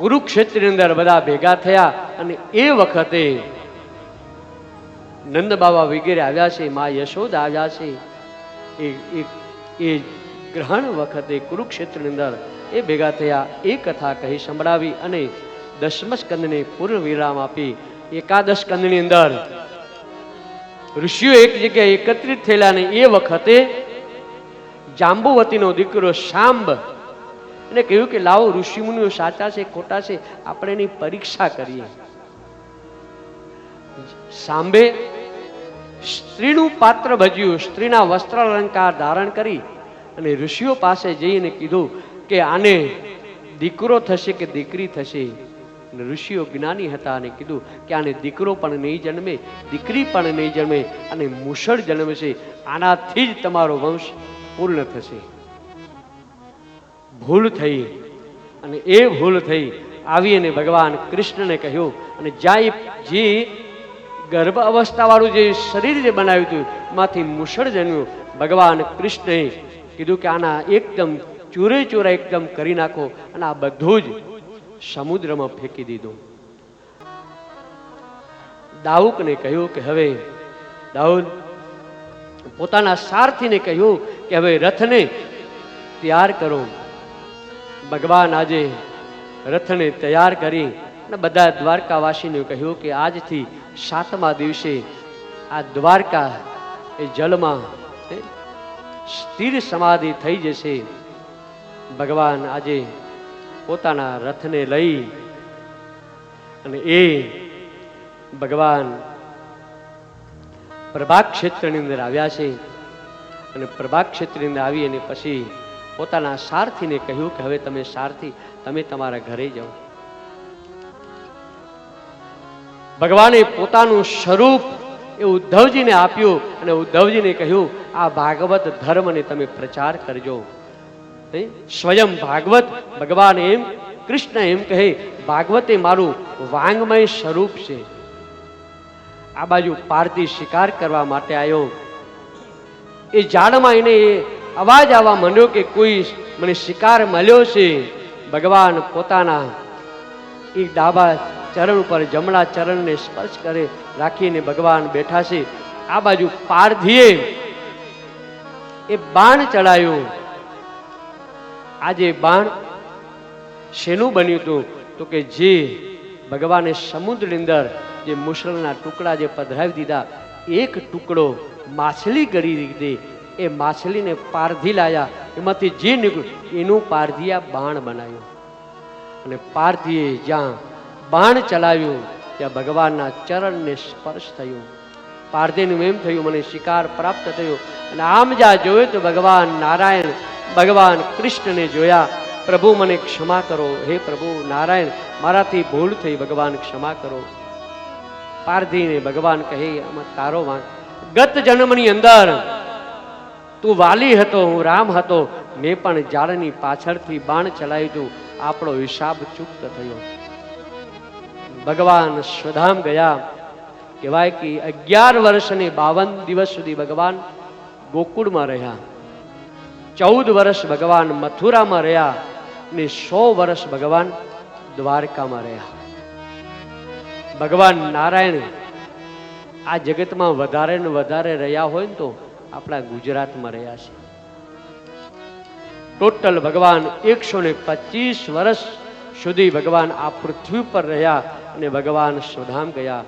કુરુક્ષેત્રની અંદર બધા ભેગા થયા અને એ વખતે નંદ બાબા વગેરે આવ્યા છે, મા યશોદા આવ્યા છે. એ ગ્રહણ વખતે કુરુક્ષેત્રની અંદર એ ભેગા થયા, એ કથા કહી સંભળાવી અને દસમ સ્કંદને પૂર્ણ વિરામ આપી. એકાદશ સ્કંદની અંદર ઋષિઓ એક જગ્યાએ એકત્રિત થયેલા ને એ વખતે જાંબુવતીનો દીકરો શાંબ એને કહ્યું કે લાવો ઋષિમુનિઓ સાચા છે ખોટા છે, આપણે એની પરીક્ષા કરીએ. સાંબે સ્ત્રીનું પાત્ર ભજ્યું, સ્ત્રીના વસ્ત્ર અલંકાર ધારણ કરી અને ઋષિઓ પાસે જઈને કીધું કે આને દીકરો થશે કે દીકરી થશે. ઋષિઓ જ્ઞાની હતા અને કીધું કે આને દીકરો પણ નહીં જન્મે, દીકરી પણ નહીં જન્મે અને મુસળ જન્મશે, આનાથી જ તમારો વંશ પૂર્ણ થશે. ભૂલ થઈ અને એ ભૂલ થઈ આવી અને ભગવાન કૃષ્ણને કહ્યું અને જ્યાં જે ગર્ભ અવસ્થા વાળું જે શરીર જે બનાવ્યું હતું એમાંથી મુસળ જન્મ્યું. ભગવાન કૃષ્ણએ કીધું કે આના એકદમ ચૂરે ચૂરા એકદમ કરી નાખો અને આ બધું જ સમુદ્રમાં ફેંકી દીધું. દાઉકને કહ્યું કે હવે દાઉદ પોતાના સારથીને કહ્યું કે હવે રથને તૈયાર કરો. ભગવાન આજે રથને તૈયાર કરી અને બધા દ્વારકાવાસીને કહ્યું કે આજથી 7મા દિવસે આ દ્વારકા એ જલમાં સ્થિર સમાધિ થઈ જશે. ભગવાન આજે પોતાના રથને લઈ અને એ ભગવાન પ્રભાગ ક્ષેત્રની અંદર આવ્યા છે અને પ્રભાગ ક્ષેત્રની અંદર આવી અને પછી પોતાના સારથીને કહ્યું કે હવે તમે સારથી તમે તમારા ઘરે જાઓ. ભગવાને પોતાનું સ્વરૂપ એ ઉદ્ધવજીને આપ્યું અને ઉદ્ધવજીને કહ્યું આ ભાગવત ધર્મને તમે પ્રચાર કરજો. સ્વયં ભાગવત ભગવાન એમ કૃષ્ણ એમ કહે ભાગવત એ મારું વાંગમય સ્વરૂપ છે. આ બાજુ પારધી શિકાર કરવા માટે આવ્યો. એ ઝાડમાં એને અવાજ આવવા માંડ્યો કે કોઈ મને શિકાર મળ્યો છે. ભગવાન પોતાના એ ડાબા ચરણ ઉપર જમણા ચરણને સ્પર્શ કરે રાખીને ભગવાન બેઠા છે. આ બાજુ પારધીએ એ બાણ ચડાયું. આજે બાણ શેનું બન્યું હતું તો કે જે ભગવાને સમુદ્રની અંદર જે મુસળના ટુકડા જે પધરાવી દીધા, એક ટુકડો માછલી ગળી દીધી. એ માછલીને પારધી લાયા, એમાંથી જે નીકળ્યું એનું પારધીયા બાણ બનાવ્યું અને પારધીએ જ્યાં બાણ ચલાવ્યું ત્યાં ભગવાનના ચરણને સ્પર્શ થયો. પારધીનું એમ થયું મને શિકાર પ્રાપ્ત થયો અને આમ જ્યાં જોયું તો ભગવાન નારાયણ ભગવાન કૃષ્ણને જોયા. પ્રભુ મને ક્ષમા કરો, હે પ્રભુ નારાયણ મારાથી ભૂલ થઈ, ભગવાન ક્ષમા કરો. પારધીને ભગવાન કહે આમાં તારો વાંક, ગત જન્મની અંદર તું વાલી હતો, હું રામ હતો, મેં પણ ઝાડની પાછળથી બાણ ચલાવ્યું હતું, આપણો હિસાબ ચૂકત થયો. ભગવાન સ્વધામ ગયા. કહેવાય કે 11 વર્ષ અને 52 દિવસ સુધી ભગવાન ગોકુળમાં રહ્યા, 14 વર્ષ ભગવાન મથુરામાં રહ્યા અને 100 વર્ષ ભગવાન દ્વારકામાં રહ્યા. ભગવાન નારાયણ આ જગતમાં વધારે ને વધારે રહ્યા હોય ને તો આપણા ગુજરાતમાં રહ્યા છે. ટોટલ ભગવાન 125 વર્ષ સુધી ભગવાન આ પૃથ્વી પર રહ્યા અને ભગવાન સ્વધામ ગયા.